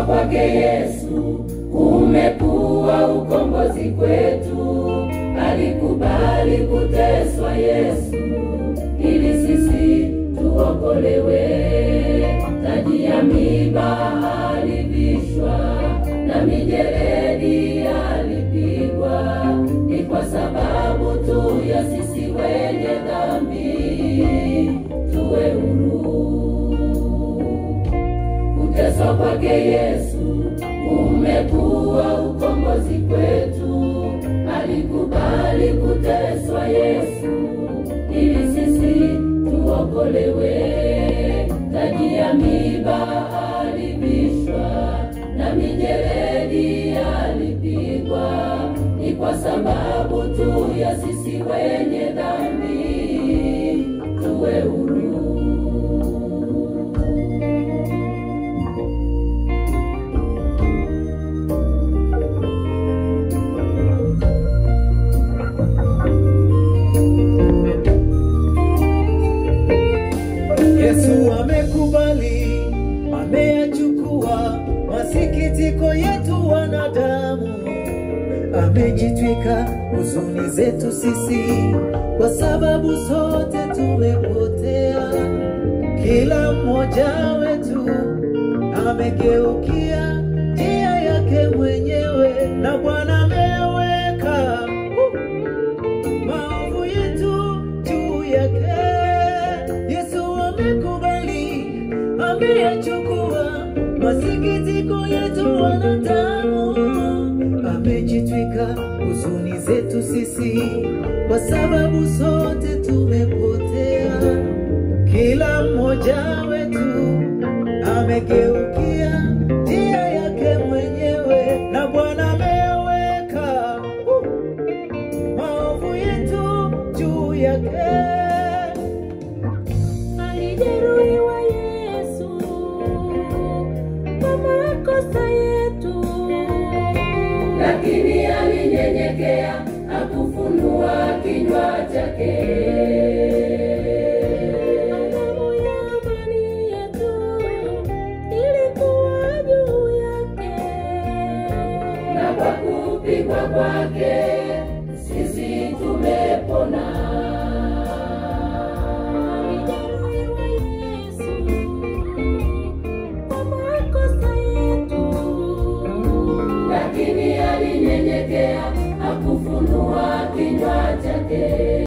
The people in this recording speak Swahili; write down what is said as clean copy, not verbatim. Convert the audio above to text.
Kwake Yesu umekuwa ukombozi kwetu. Alikubali kuteswa Yesu ili sisi tuokolewe. Taji ya miiba alivishwa na mijeledi alipigwa, ni kwa sababu tu ya sisi wenye dhambi tuwe huru. Kuteswa kwake Yesu umekuwa ukombozi kwetu. Alikubali kuteswa Yesu ili sisi tuokolewe. Taji ya miiba alivishwa na mijeledi alipigwa, ni kwa sababu tu ya sisi wenye dhambi tuwe huru. Yesu amekubali, ameyachukua masikitiko yetu wanadamu. Amejitwika huzuni zetu sisi, kwa sababu sote tumepotea. Kila mmoja wetu amegeukia njia yake mwenyewe, na Bwana ameweka maovu yetu juu yake. Ameyachukua masikitiko yetu wanadamu. Amejitwika huzuni zetu sisi, kwa sababu sote tumepotea. Kila mmoja wetu amegeukia njia yake mwenyewe, na Bwana ameweka maovu yetu juu yake. Alijeruhiwa Yesu kwa makosa yetu, lakini alinyenyekea, hakufunua kinywa chake. Adhabu ya amani yetu ilikuwa juu yake, na kwa kupigwa kwake sisi tumepona. Lakini alinyenyekea, hakufunua kinywa chake.